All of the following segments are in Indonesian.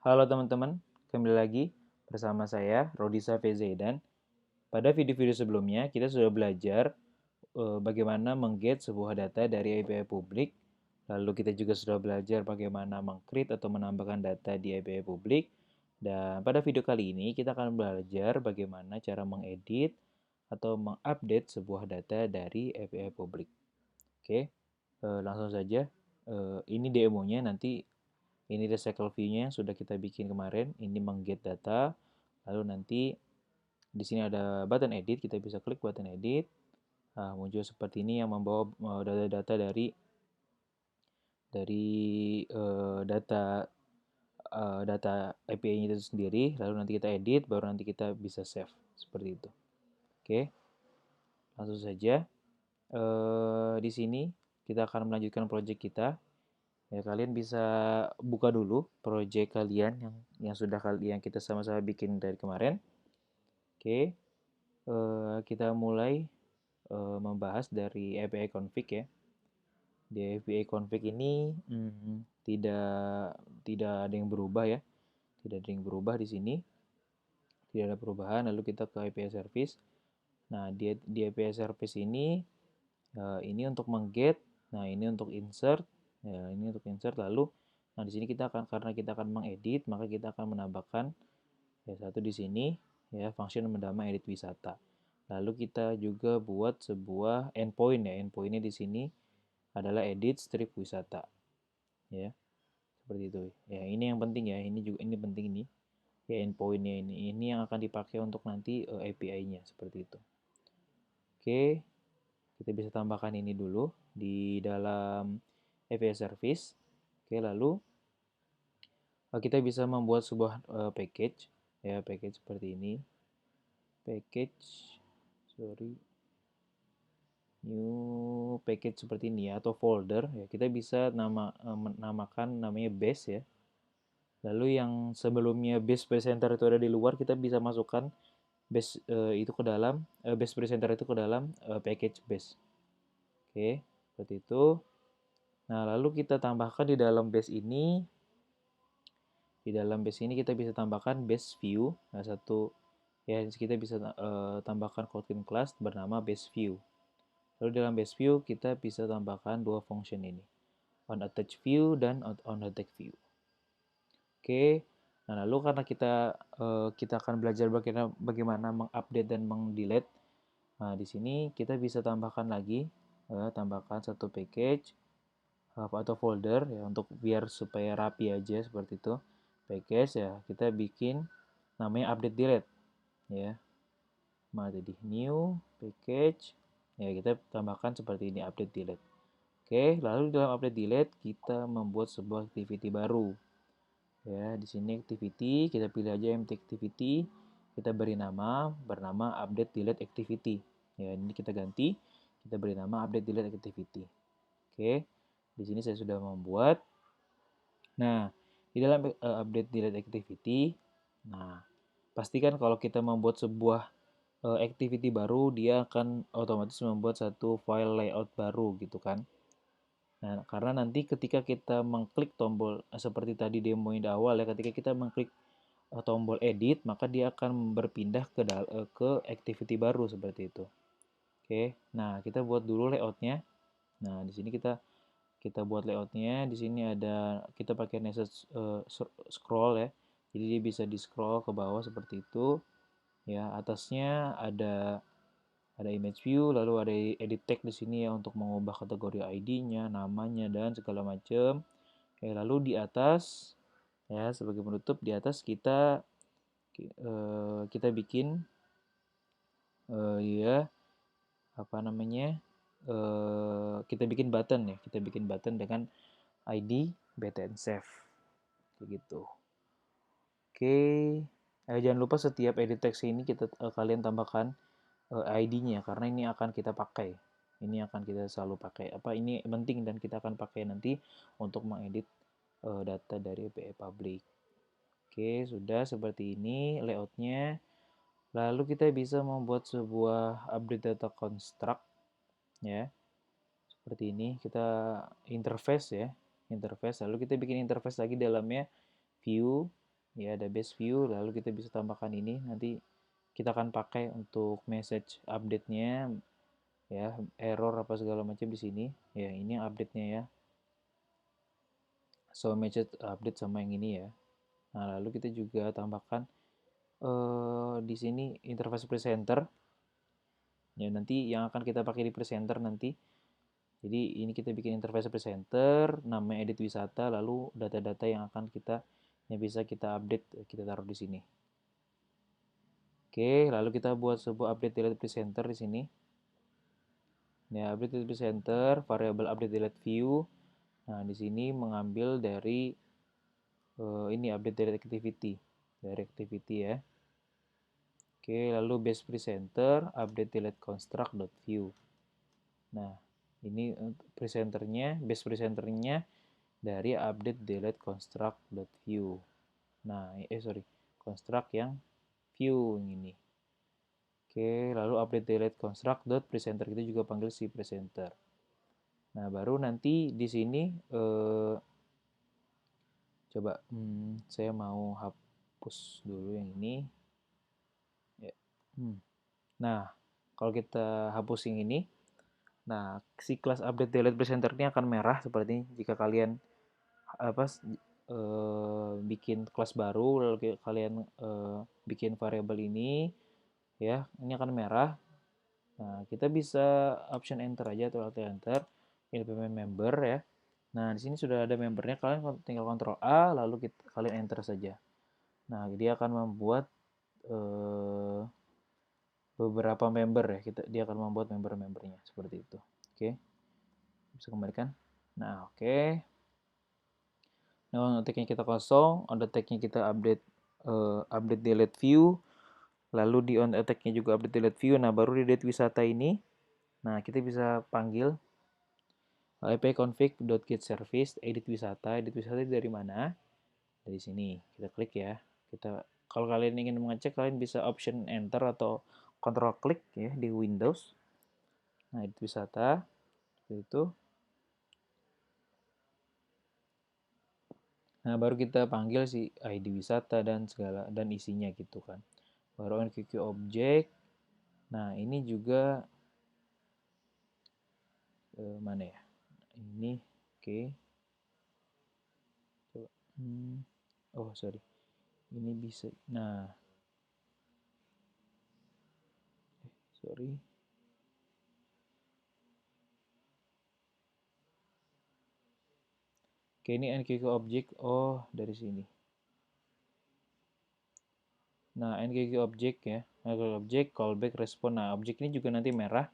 Halo teman-teman, kembali lagi bersama saya Rodisa Fezaidan. Pada video-video sebelumnya kita sudah belajar bagaimana mengget sebuah data dari API publik. Lalu kita juga sudah belajar bagaimana mengcreate atau menambahkan data di API publik. Dan pada video kali ini kita akan belajar bagaimana cara mengedit atau mengupdate sebuah data dari API publik. Oke, langsung saja. Ini demonya, nanti ini recycle view-nya yang sudah kita bikin kemarin. Ini mengget data. Lalu nanti di sini ada button edit. Kita bisa klik button edit. Nah, muncul seperti ini yang membawa data-data dari data API-nya itu sendiri. Lalu nanti kita edit, baru nanti kita bisa save seperti itu. Oke, langsung saja. Di sini kita akan melanjutkan project kita. Ya, kalian bisa buka dulu project kalian yang sudah kalian kita sama-sama bikin dari kemarin. Oke, kita mulai membahas dari API config ya. Di API config ini tidak tidak ada yang berubah ya. Tidak ada yang berubah di sini. Tidak ada perubahan. Lalu kita ke API service. Nah, di API service ini untuk mengget. Nah, ini untuk insert. Ya, ini untuk insert. Lalu, nah di sini karena kita akan mengedit, maka kita akan menambahkan ya satu di sini ya function mendama edit wisata. Lalu kita juga buat sebuah endpoint ya. Endpointnya di sini adalah edit strip wisata. Ya, seperti itu. Ya, ini yang penting ya. Ini penting ini. Ya, endpointnya ini yang akan dipakai untuk nanti API-nya seperti itu. Oke, kita bisa tambahkan ini dulu di dalam API service. Oke, lalu kita bisa membuat sebuah package ya, package seperti ini. Package, sorry, new package seperti ini ya, atau folder ya. Kita bisa namakan namanya base ya. Lalu yang sebelumnya base presenter itu ada di luar, kita bisa masukkan base itu ke dalam base presenter itu ke dalam package base. Oke, seperti itu. Nah, lalu kita tambahkan di dalam base ini kita bisa tambahkan base view. Nah, satu ya kita bisa tambahkan Kotlin class bernama base view. Lalu dalam base view kita bisa tambahkan dua function ini, on attach view dan on attack view. Oke. Nah, lalu karena kita akan belajar bagaimana mengupdate dan mengdelete. Nah, di sini kita bisa tambahkan lagi tambahkan satu package atau folder ya, untuk biar supaya rapi aja seperti itu. Package ya, kita bikin namanya update delete ya. Mana tadi new package ya, kita tambahkan seperti ini, update delete. Oke, lalu dalam update delete kita membuat sebuah activity baru ya. Di sini activity kita pilih aja empty activity, kita beri nama bernama update delete activity ya. Ini kita ganti, kita beri nama update delete activity. Oke, di sini saya sudah membuat. Nah, di dalam update delete activity, nah pastikan kalau kita membuat sebuah activity baru, dia akan otomatis membuat satu file layout baru gitu kan. Nah, karena nanti ketika kita mengklik tombol seperti tadi demo yang di awal ya, ketika kita mengklik tombol edit, maka dia akan berpindah ke activity baru seperti itu. Oke, nah kita buat dulu layoutnya. Nah, di sini kita buat layoutnya. Di sini ada, kita pakai nested scroll ya, jadi dia bisa di scroll ke bawah seperti itu ya. Atasnya ada image view, lalu ada edit tag di sini ya untuk mengubah kategori ID-nya, namanya dan segala macam. Lalu di atas ya, sebagai penutup, di atas kita bikin ya apa namanya, kita bikin button ya, kita bikin button dengan ID btn save kayak gitu. Oke, jangan lupa setiap edit text ini kalian tambahkan ID-nya, karena ini akan kita pakai. Ini akan kita selalu pakai. Ini penting dan kita akan pakai nanti untuk mengedit data dari API public. Oke, sudah seperti ini layoutnya. Lalu kita bisa membuat sebuah update data construct ya. Seperti ini, kita interface ya. Interface, lalu kita bikin interface lagi dalamnya view. Ya, ada base view, lalu kita bisa tambahkan ini. Nanti kita akan pakai untuk message update-nya, ya, error apa segala macam di sini. Ya, ini update-nya ya. So message update sama yang ini ya. Nah, lalu kita juga tambahkan di sini interface presenter. Ya, nanti yang akan kita pakai di presenter nanti. Jadi ini kita bikin interface presenter, namanya edit wisata, lalu data-data yang akan kita yang bisa kita update, kita taruh di sini. Oke, lalu kita buat sebuah update delete presenter di sini. Ya, update delete presenter, variable update delete view. Nah, di sini mengambil dari ini update delete activity, dari activity ya. Oke, lalu base presenter update delete construct.view. Nah, ini presenternya, base presenternya dari update delete construct.view. Nah, sorry, construct yang view ini. Oke, lalu update delete construct.presenter kita juga panggil si presenter. Nah, baru nanti di sini coba saya mau hapus dulu yang ini. Ya. Nah, kalau kita hapus yang ini, nah si kelas update delete presenter ini akan merah seperti ini jika kalian bikin kelas baru lalu kalian bikin variabel ini, ya, ini akan merah. Nah, kita bisa option enter aja atau alt enter, ini member ya. Nah, di sini sudah ada membernya, kalian tinggal Ctrl A lalu kalian enter saja. Nah, dia akan membuat beberapa member ya. Dia akan membuat member-membernya seperti itu. Oke. Bisa kembalikan. Nah, oke. Nah, on attack-nya kita kosong, on attack-nya kita update delete view. Lalu di on attack-nya juga update delete view. Nah, baru di delete wisata ini, nah kita bisa panggil ipconfig.getService edit wisata. Edit wisata dari mana? Dari sini. Kita klik ya. Kalau kalian ingin mengecek, kalian bisa option enter atau control klik ya di Windows. Nah, edit wisata itu. Nah, baru kita panggil si ID wisata dan segala dan isinya gitu kan. Baru NQQ object. Nah, ini juga mana ya? Ini oke. Coba. Oh, sorry. Ini bisa. Nah, sorry. Oke, ini NQQ object. Oh, dari sini. Nah, NQQ object ya. NQQ object, callback, respon. Nah, objek ini juga nanti merah.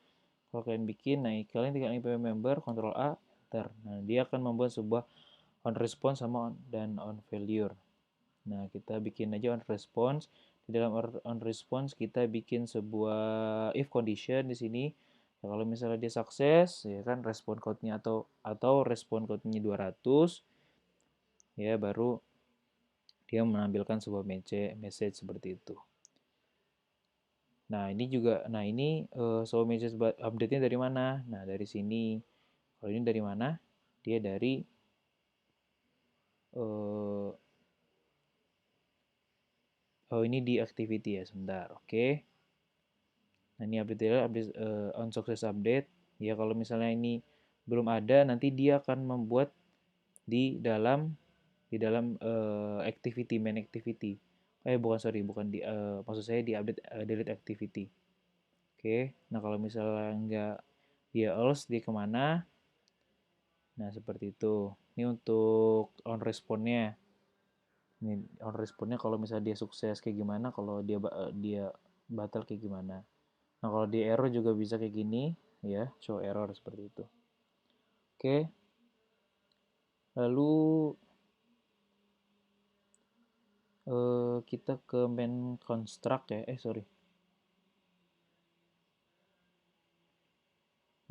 Kalau kalian bikin, nah kalian tinggal npm member, Ctrl A, enter. Nah, dia akan membuat sebuah on response sama dan on failure. Nah, kita bikin aja on response. Di dalam on response kita bikin sebuah if condition di sini. Ya, kalau misalnya dia sukses, ya kan respon code-nya atau respon code-nya 200, ya baru dia menampilkan sebuah message seperti itu. Nah, ini juga, nah ini so message update-nya dari mana? Nah, dari sini. Kalau ini dari mana? Dia dari oh, ini di activity ya, sebentar. Oke. Nah, ini update on success update. Ya, kalau misalnya ini belum ada, nanti dia akan membuat di dalam activity, main activity. Bukan, sorry, bukan maksud saya di update delete activity. Oke. Nah, kalau misalnya nggak dia else, dia kemana? Nah, seperti itu. Ini untuk on response-nya. Ini on response-nya kalau misalnya dia sukses kayak gimana, kalau dia batal kayak gimana. Nah, kalau di error juga bisa kayak gini, ya, show error seperti itu. Oke. Lalu kita ke main construct ya. Sorry.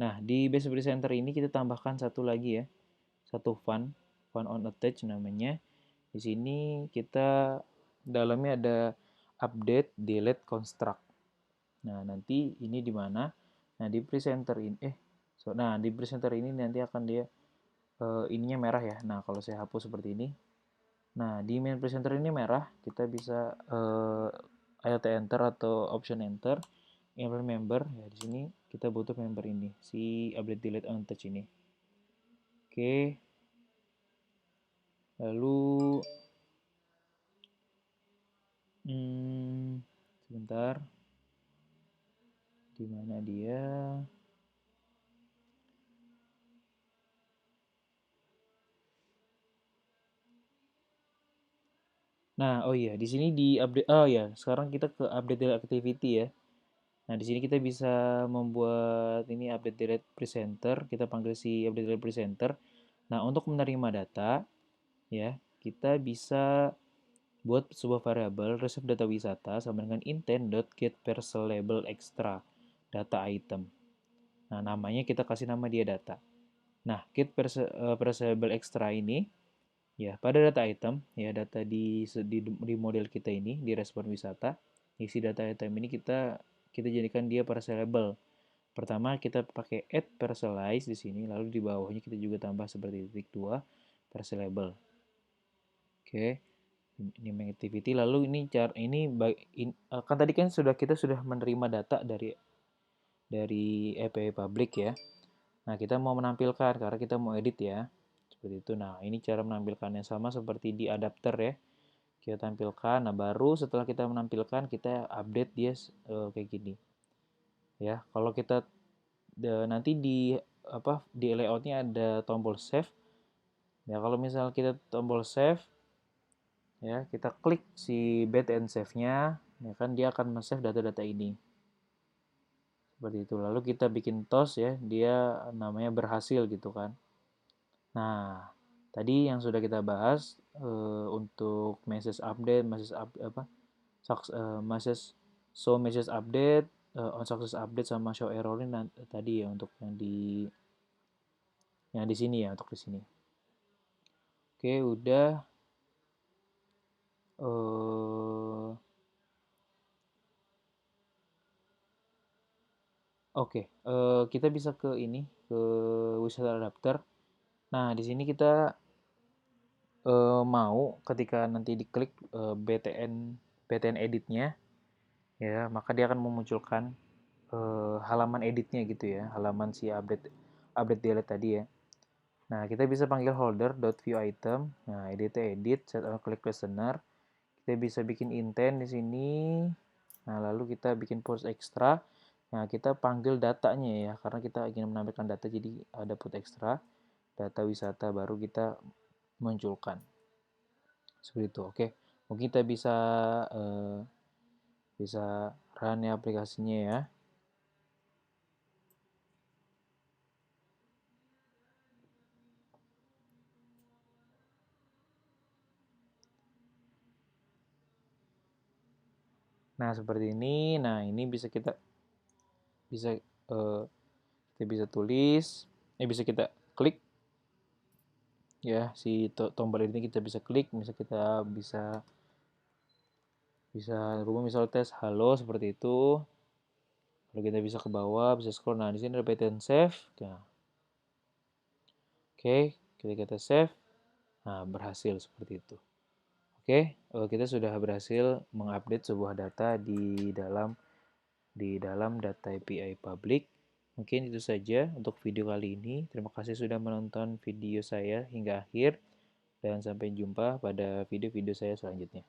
Nah, di base presenter ini kita tambahkan satu lagi ya. Satu fun on attach namanya. Di sini kita dalamnya ada update delete construct. Nah, nanti ini di mana? Nah, di presenter ini nah, di presenter ini nanti akan dia ininya merah ya. Nah, kalau saya hapus seperti ini. Nah, di main presenter ini merah, kita bisa Alt enter atau option enter, implement member. Ya, di sini kita butuh member ini, si update delete on touch ini. Oke, lalu sebentar, di mana dia? Nah, oh iya, di sini di update. Oh ya, sekarang kita ke update delete activity ya. Nah, di sini kita bisa membuat ini update delete presenter. Kita panggil si update delete presenter. Nah, untuk menerima data, ya, kita bisa buat sebuah variabel receive data wisata sama dengan intent.getParcelable extra data item. Nah, namanya kita kasih nama dia data. Nah, getParcelable extra ini ya pada data item ya data di model kita ini di respon wisata isi data item ini kita jadikan dia parcelable. Pertama kita pakai add parcelize di sini, lalu di bawahnya kita juga tambah seperti titik 2 parcelable. Oke, ini main activity. Lalu ini kan tadi kan kita sudah menerima data dari API public ya. Nah, kita mau menampilkan karena kita mau edit ya. Seperti itu. Nah, ini cara menampilkannya sama seperti di adapter ya. Kita tampilkan. Nah, baru setelah kita menampilkan kita update dia kayak gini. Ya, kalau kita nanti di layoutnya ada tombol save. Ya, kalau misal kita tombol save ya, kita klik si bed and save-nya, ya kan dia akan men-save data-data ini. Seperti itu. Lalu kita bikin toast ya, dia namanya berhasil gitu kan. Nah, tadi yang sudah kita bahas untuk message update, message update, on success update sama show error ini tadi ya untuk yang di sini ya, untuk di sini. Oke, udah. Oke, kita bisa ke ini, ke wisata adapter. Nah, di sini kita mau ketika nanti diklik BTN editnya, ya, maka dia akan memunculkan halaman editnya gitu ya, halaman si update update delete tadi ya. Nah, kita bisa panggil holder.viewItem. Nah, edit set on click listener. Kita bisa bikin intent di sini. Nah, lalu kita bikin post extra. Nah, kita panggil datanya ya, karena kita ingin menampilkan data, jadi ada put extra, data wisata baru kita munculkan. Seperti itu, oke. Mungkin kita eh, bisa run ya aplikasinya ya. Nah, seperti ini. Nah, ini bisa eh, kita bisa tulis, bisa kita klik ya si tombol ini kita bisa klik, bisa kita bisa rubah misal tes halo seperti itu. Lalu kita bisa ke bawah, bisa scroll. Nah, di sini ada pattern save. Nah, oke, kita save. Nah, berhasil seperti itu. Oke, kita sudah berhasil mengupdate sebuah data di dalam data API public. Mungkin itu saja untuk video kali ini. Terima kasih sudah menonton video saya hingga akhir dan sampai jumpa pada video-video saya selanjutnya.